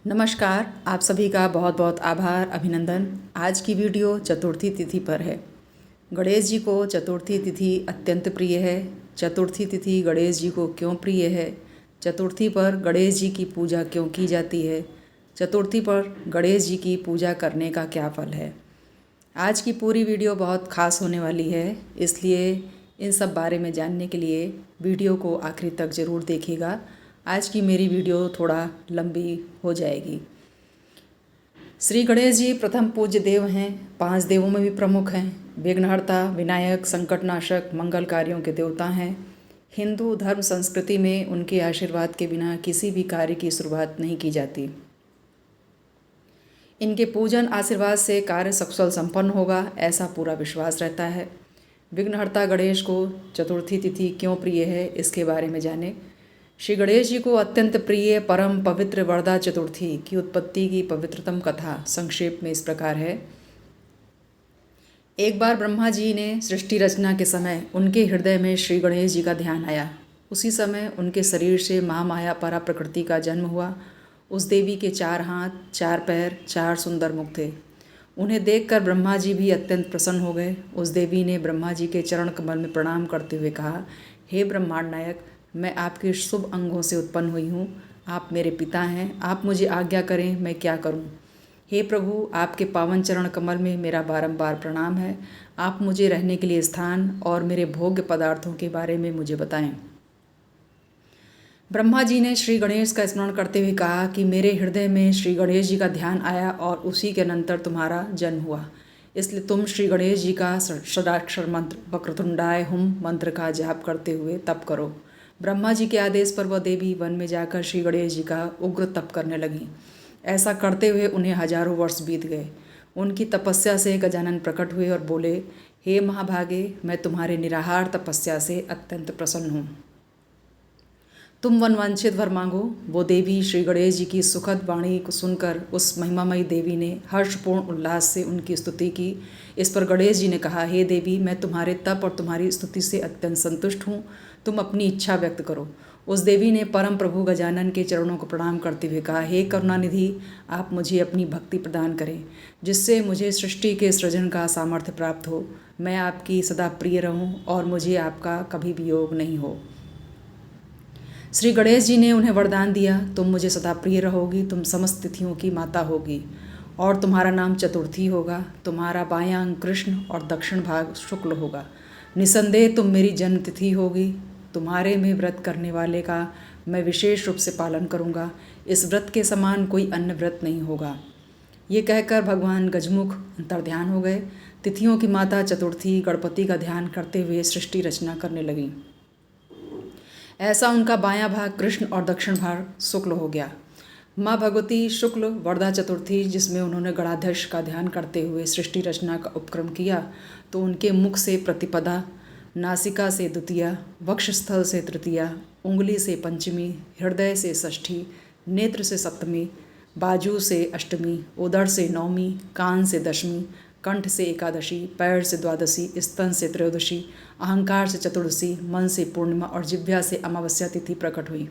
नमस्कार। आप सभी का बहुत बहुत आभार, अभिनंदन। आज की वीडियो चतुर्थी तिथि पर है। गणेश जी को चतुर्थी तिथि अत्यंत प्रिय है। चतुर्थी तिथि गणेश जी को क्यों प्रिय है? चतुर्थी पर गणेश जी की पूजा क्यों की जाती है? चतुर्थी पर गणेश जी की पूजा करने का क्या फल है? आज की पूरी वीडियो बहुत खास होने वाली है, इसलिए इन सब बारे में जानने के लिए वीडियो को आखिरी तक ज़रूर देखिएगा। आज की मेरी वीडियो थोड़ा लंबी हो जाएगी। श्री गणेश जी प्रथम पूज्य देव हैं, 5 देवों में भी प्रमुख हैं। विघ्नहर्ता, विनायक, संकटनाशक, मंगल कार्यों के देवता हैं। हिंदू धर्म संस्कृति में उनके आशीर्वाद के बिना किसी भी कार्य की शुरुआत नहीं की जाती। इनके पूजन आशीर्वाद से कार्य सकुशल संपन्न होगा, ऐसा पूरा विश्वास रहता है। विघ्नहर्ता गणेश को चतुर्थी तिथि क्यों प्रिय है, इसके बारे में जानें। श्री गणेश जी को अत्यंत प्रिय परम पवित्र वरदा चतुर्थी की उत्पत्ति की पवित्रतम कथा संक्षेप में इस प्रकार है। एक बार ब्रह्मा जी ने सृष्टि रचना के समय उनके हृदय में श्री गणेश जी का ध्यान आया। उसी समय उनके शरीर से महामाया परा प्रकृति का जन्म हुआ। उस देवी के 4 हाथ, 4 पैर, 4 सुंदर मुख थे। उन्हें देखकर ब्रह्मा जी भी अत्यंत प्रसन्न हो गए। उस देवी ने ब्रह्मा जी के चरण कमल में प्रणाम करते हुए कहा, हे ब्रह्मांड नायक, मैं आपके शुभ अंगों से उत्पन्न हुई हूँ। आप मेरे पिता हैं। आप मुझे आज्ञा करें, मैं क्या करूँ? हे प्रभु, आपके पावन चरण कमल में मेरा बारंबार प्रणाम है। आप मुझे रहने के लिए स्थान और मेरे भोग्य पदार्थों के बारे में मुझे बताएं। ब्रह्मा जी ने श्री गणेश का स्मरण करते हुए कहा कि मेरे हृदय में श्री गणेश जी का ध्यान आया और उसी के अनंतर तुम्हारा जन्म हुआ। इसलिए तुम श्री गणेश जी का षडाक्षर मंत्र वक्रतुंडाय हुम मंत्र का जाप करते हुए तप करो। ब्रह्मा जी के आदेश पर वह देवी वन में जाकर श्री गणेश जी का उग्र तप करने लगी। ऐसा करते हुए उन्हें हजारों वर्ष बीत गए। उनकी तपस्या से गजानन प्रकट हुए और बोले, हे महाभागे, मैं तुम्हारे निराहार तपस्या से अत्यंत प्रसन्न हूँ। तुम वनवांछित वर मांगो। वो देवी श्री गणेश जी की सुखद वाणी को सुनकर उस महिमामयी देवी ने हर्षपूर्ण उल्लास से उनकी स्तुति की। इस पर गणेश जी ने कहा, हे देवी, मैं तुम्हारे तप और तुम्हारी स्तुति से अत्यंत संतुष्ट हूँ। तुम अपनी इच्छा व्यक्त करो। उस देवी ने परम प्रभु गजानन के चरणों को प्रणाम करते हुए कहा, हे करुणानिधि, आप मुझे अपनी भक्ति प्रदान करें, जिससे मुझे सृष्टि के सृजन का सामर्थ्य प्राप्त हो। मैं आपकी सदा प्रिय रहूं और मुझे आपका कभी वियोग नहीं हो। श्री गणेश जी ने उन्हें वरदान दिया, तुम मुझे सदा प्रिय रहोगी, तुम समस्त तिथियों की माता होगी और तुम्हारा नाम चतुर्थी होगा। तुम्हारा बायां अंग कृष्ण और दक्षिण भाग शुक्ल होगा। निसंदेह तुम मेरी जन्म तिथि होगी। तुम्हारे में व्रत करने वाले का मैं विशेष रूप से पालन करूंगा। इस व्रत के समान कोई अन्य व्रत नहीं होगा। ये कहकर भगवान गजमुख अंतर्ध्यान हो गए। तिथियों की माता चतुर्थी गणपति का ध्यान करते हुए सृष्टि रचना करने लगी। ऐसा उनका बायां भाग कृष्ण और दक्षिण भाग शुक्ल हो गया। माँ भगवती शुक्ल वरदा चतुर्थी, जिसमें उन्होंने गणाध्यक्ष का ध्यान करते हुए सृष्टि रचना का उपक्रम किया, तो उनके मुख से प्रतिपदा, नासिका से द्वितीया, वक्षस्थल से तृतीया, उंगली से पंचमी, हृदय से षष्ठी, नेत्र से सप्तमी, बाजू से अष्टमी, उदर से नौमी, कान से दशमी, कंठ से एकादशी, पैर से द्वादशी, स्तन से त्रयोदशी, अहंकार से चतुर्दशी, मन से पूर्णिमा और जिह्वा से अमावस्या तिथि प्रकट हुई।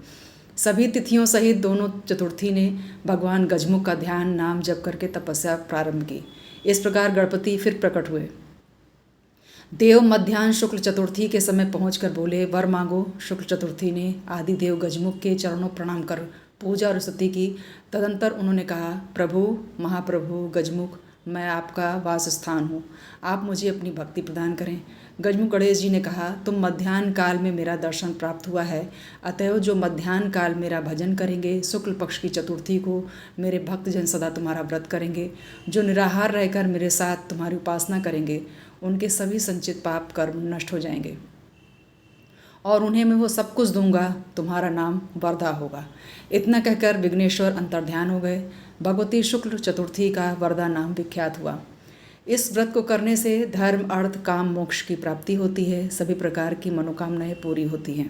सभी तिथियों सहित दोनों चतुर्थी ने भगवान गजमुख का ध्यान नाम जप करके तपस्या प्रारंभ की। इस प्रकार गणपति फिर प्रकट हुए। देव मध्याह्न शुक्ल चतुर्थी के समय पहुंचकर बोले, वर मांगो। शुक्ल चतुर्थी ने आदिदेव गजमुख के चरणों प्रणाम कर पूजा और स्तुति की। तदंतर उन्होंने कहा, प्रभु महाप्रभु गजमुख, मैं आपका वास स्थान हूँ। आप मुझे अपनी भक्ति प्रदान करें। गजमुख गणेश जी ने कहा, तुम मध्याह्न काल में मेरा दर्शन प्राप्त हुआ है, अतएव जो मध्याह्न काल मेरा भजन करेंगे, शुक्ल पक्ष की चतुर्थी को मेरे भक्तजन सदा तुम्हारा व्रत करेंगे, जो निराहार रहकर मेरे साथ तुम्हारी उपासना करेंगे, उनके सभी संचित पाप कर्म नष्ट हो जाएंगे और उन्हें मैं वो सब कुछ दूंगा। तुम्हारा नाम वरदा होगा। इतना कहकर विघ्नेश्वर अंतर्ध्यान हो गए। भगवती शुक्ल चतुर्थी का वरदा नाम विख्यात हुआ। इस व्रत को करने से धर्म, अर्थ, काम, मोक्ष की प्राप्ति होती है। सभी प्रकार की मनोकामनाएं पूरी होती हैं।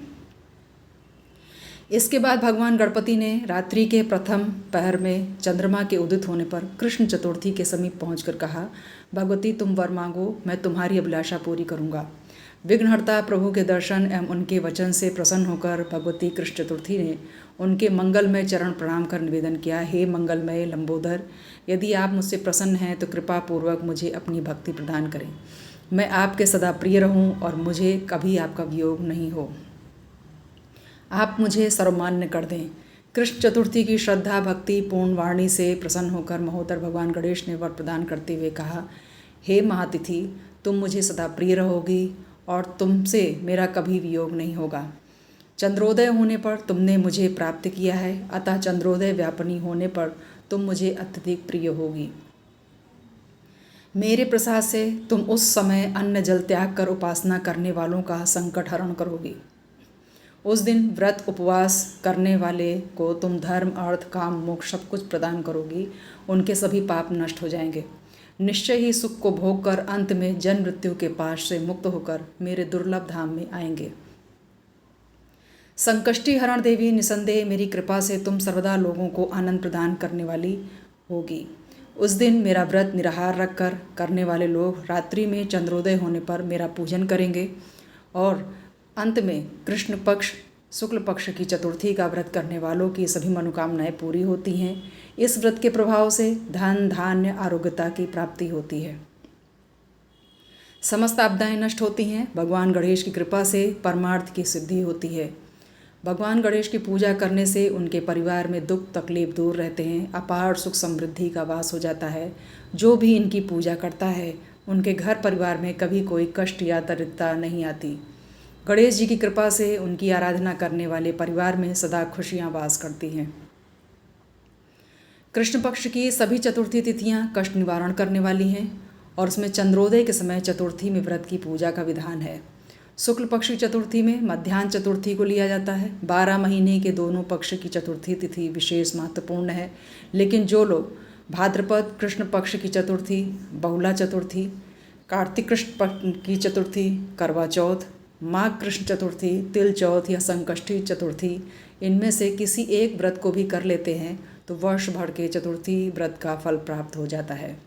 इसके बाद भगवान गणपति ने रात्रि के प्रथम पहर में चंद्रमा के उदित होने पर कृष्ण चतुर्थी के समीप पहुंचकर कहा, भगवती तुम वर मांगो, मैं तुम्हारी अभिलाषा पूरी करूंगा। विघ्नहर्ता प्रभु के दर्शन एवं उनके वचन से प्रसन्न होकर भगवती कृष्ण चतुर्थी ने उनके मंगलमय चरण प्रणाम कर निवेदन किया, हे मंगलमय लंबोदर, यदि आप मुझसे प्रसन्न हैं तो कृपा पूर्वक मुझे अपनी भक्ति प्रदान करें। मैं आपके सदा प्रिय रहूं और मुझे कभी आपका वियोग नहीं हो। आप मुझे सर्वमान्य कर दें। कृष्ण चतुर्थी की श्रद्धा भक्ति पूर्ण वाणी से प्रसन्न होकर महोदर भगवान गणेश ने वर प्रदान करते हुए कहा, हे महातिथि, तुम मुझे सदा प्रिय रहोगी और तुमसे मेरा कभी वियोग नहीं होगा। चंद्रोदय होने पर तुमने मुझे प्राप्त किया है, अतः चंद्रोदय व्यापनी होने पर तुम मुझे अत्यधिक प्रिय होगी। मेरे प्रसाद से तुम उस समय अन्न जल त्याग कर उपासना करने वालों का संकट हरण करोगी। उस दिन व्रत उपवास करने वाले को तुम धर्म अर्थ काम मोक्ष सब कुछ प्रदान करोगी। उनके सभी पाप नष्ट हो जाएंगे। निश्चय ही सुख को भोग कर अंत में जन्म मृत्यु के पाश से मुक्त होकर मेरे दुर्लभ धाम में आएंगे। संकष्टी हरण देवी, निसंदेह मेरी कृपा से तुम सर्वदा लोगों को आनंद प्रदान करने वाली होगी। उस दिन मेरा व्रत निराहार रखकर करने वाले लोग रात्रि में चंद्रोदय होने पर मेरा पूजन करेंगे और अंत में कृष्ण पक्ष शुक्ल पक्ष की चतुर्थी का व्रत करने वालों की सभी मनोकामनाएं पूरी होती हैं। इस व्रत के प्रभाव से धन धान्य आरोग्यता की प्राप्ति होती है। समस्त आपदाएं नष्ट होती हैं। भगवान गणेश की कृपा से परमार्थ की सिद्धि होती है। भगवान गणेश की पूजा करने से उनके परिवार में दुख तकलीफ दूर रहते हैं। अपार सुख समृद्धि का वास हो जाता है। जो भी इनकी पूजा करता है उनके घर परिवार में कभी कोई कष्ट या दरिद्रता नहीं आती। गणेश जी की कृपा से उनकी आराधना करने वाले परिवार में सदा खुशियां वास करती हैं। कृष्ण पक्ष की सभी चतुर्थी तिथियां कष्ट निवारण करने वाली हैं और उसमें चंद्रोदय के समय चतुर्थी में व्रत की पूजा का विधान है। शुक्ल पक्ष की चतुर्थी में मध्याह्न चतुर्थी को लिया जाता है। 12 महीने के दोनों पक्ष की चतुर्थी तिथि विशेष महत्वपूर्ण है, लेकिन जो लोग भाद्रपद कृष्ण पक्ष की चतुर्थी, बहुला चतुर्थी, कार्तिक कृष्ण पक्ष की चतुर्थी, करवा चौथ, माघ कृष्ण चतुर्थी, तिल चौथ या संकष्टी चतुर्थी, इनमें से किसी एक व्रत को भी कर लेते हैं तो वर्ष भर के चतुर्थी व्रत का फल प्राप्त हो जाता है।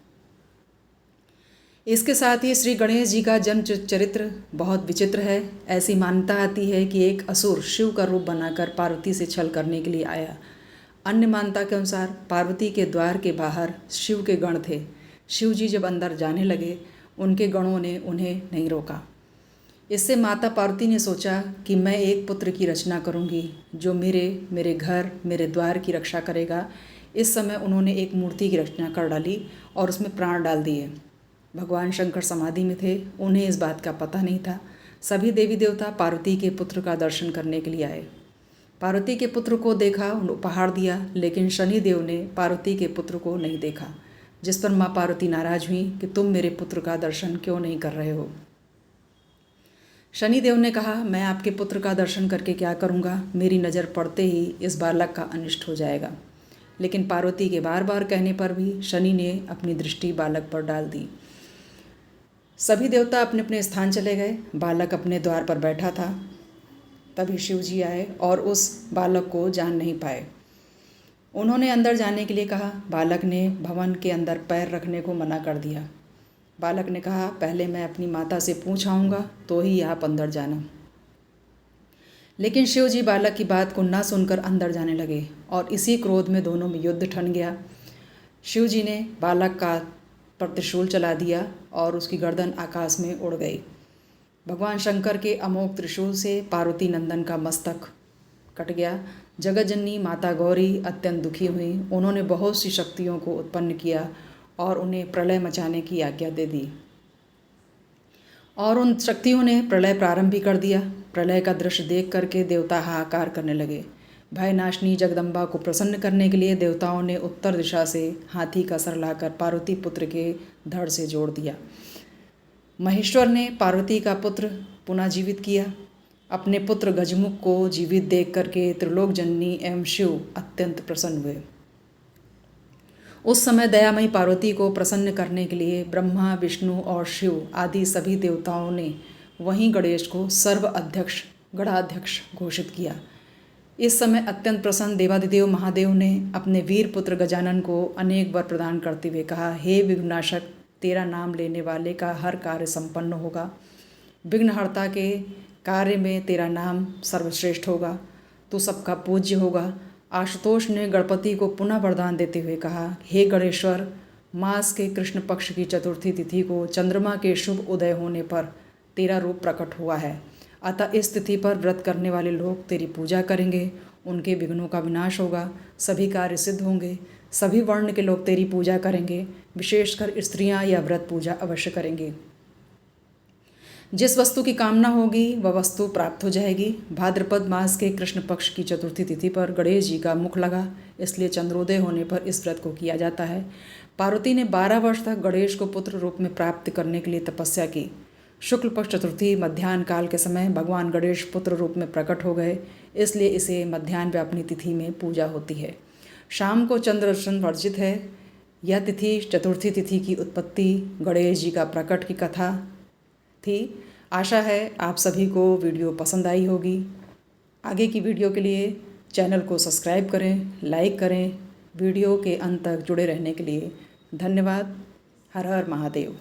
इसके साथ ही श्री गणेश जी का जन्म चरित्र बहुत विचित्र है। ऐसी मान्यता आती है कि एक असुर शिव का रूप बनाकर पार्वती से छल करने के लिए आया। अन्य मान्यता के अनुसार पार्वती के द्वार के बाहर शिव के गण थे। शिव जी जब अंदर जाने लगे, उनके गणों ने उन्हें नहीं रोका। इससे माता पार्वती ने सोचा कि मैं एक पुत्र की रचना करूंगी जो मेरे घर मेरे द्वार की रक्षा करेगा। इस समय उन्होंने एक मूर्ति की रचना कर डाली और उसमें प्राण डाल दिए। भगवान शंकर समाधि में थे, उन्हें इस बात का पता नहीं था। सभी देवी देवता पार्वती के पुत्र का दर्शन करने के लिए आए। पार्वती के पुत्र को देखा, उपहार दिया, लेकिन शनिदेव ने पार्वती के पुत्र को नहीं देखा, जिस पर माँ पार्वती नाराज हुई कि तुम मेरे पुत्र का दर्शन क्यों नहीं कर रहे हो। शनिदेव ने कहा, मैं आपके पुत्र का दर्शन करके क्या करूँगा, मेरी नज़र पड़ते ही इस बालक का अनिष्ट हो जाएगा। लेकिन पार्वती के बार बार कहने पर भी शनि ने अपनी दृष्टि बालक पर डाल दी। सभी देवता अपने अपने स्थान चले गए। बालक अपने द्वार पर बैठा था। तभी शिव जी आए और उस बालक को जान नहीं पाए। उन्होंने अंदर जाने के लिए कहा। बालक ने भवन के अंदर पैर रखने को मना कर दिया। बालक ने कहा, पहले मैं अपनी माता से पूछ आऊँगा तो ही आप अंदर जाना। लेकिन शिव जी बालक की बात को न सुनकर अंदर जाने लगे और इसी क्रोध में दोनों में युद्ध ठन गया। शिव जी ने बालक का पर त्रिशूल चला दिया और उसकी गर्दन आकाश में उड़ गई। भगवान शंकर के अमोघ त्रिशूल से पार्वती नंदन का मस्तक कट गया। जगत जननी माता गौरी अत्यंत दुखी हुई। उन्होंने बहुत सी शक्तियों को उत्पन्न किया और उन्हें प्रलय मचाने की आज्ञा दे दी और उन शक्तियों ने प्रलय प्रारंभ भी कर दिया। प्रलय का दृश्य देख करके देवता हाहाकार करने लगे। भयनाशिनी जगदम्बा को प्रसन्न करने के लिए देवताओं ने उत्तर दिशा से हाथी का सर लाकर पार्वती पुत्र के धड़ से जोड़ दिया। महेश्वर ने पार्वती का पुत्र पुनः जीवित किया। अपने पुत्र गजमुख को जीवित देख करके त्रिलोक जननी एवं शिव अत्यंत प्रसन्न हुए। उस समय दयामयी पार्वती को प्रसन्न करने के लिए ब्रह्मा विष्णु और शिव आदि सभी देवताओं ने वहीं गणेश को सर्व अध्यक्ष गणाध्यक्ष घोषित किया। इस समय अत्यंत प्रसन्न देवादिदेव महादेव ने अपने वीर पुत्र गजानन को अनेक वर प्रदान करते हुए कहा, हे विघ्नाशक, तेरा नाम लेने वाले का हर कार्य संपन्न होगा। विघ्नहर्ता के कार्य में तेरा नाम सर्वश्रेष्ठ होगा, तू सबका पूज्य होगा। आशुतोष ने गणपति को पुनः वरदान देते हुए कहा, हे गणेश्वर, मास के कृष्ण पक्ष की चतुर्थी तिथि को चंद्रमा के शुभ उदय होने पर तेरा रूप प्रकट हुआ है, अतः इस तिथि पर व्रत करने वाले लोग तेरी पूजा करेंगे, उनके विघ्नों का विनाश होगा, सभी कार्य सिद्ध होंगे। सभी वर्ण के लोग तेरी पूजा करेंगे, विशेषकर स्त्रियां यह व्रत पूजा अवश्य करेंगे। जिस वस्तु की कामना होगी वह वस्तु प्राप्त हो जाएगी। भाद्रपद मास के कृष्ण पक्ष की चतुर्थी तिथि पर गणेश जी का मुख लगा, इसलिए चंद्रोदय होने पर इस व्रत को किया जाता है। पार्वती ने 12 वर्ष तक गणेश को पुत्र रूप में प्राप्त करने के लिए तपस्या की। शुक्ल पक्ष चतुर्थी मध्याह्न काल के समय भगवान गणेश पुत्र रूप में प्रकट हो गए, इसलिए इसे मध्याह्न व्यापनी तिथि में पूजा होती है। शाम को चंद्र दर्शन वर्जित है। यह तिथि चतुर्थी तिथि की उत्पत्ति, गणेश जी का प्रकट की कथा थी। आशा है आप सभी को वीडियो पसंद आई होगी। आगे की वीडियो के लिए चैनल को सब्सक्राइब करें, लाइक करें। वीडियो के अंत तक जुड़े रहने के लिए धन्यवाद। हर हर महादेव।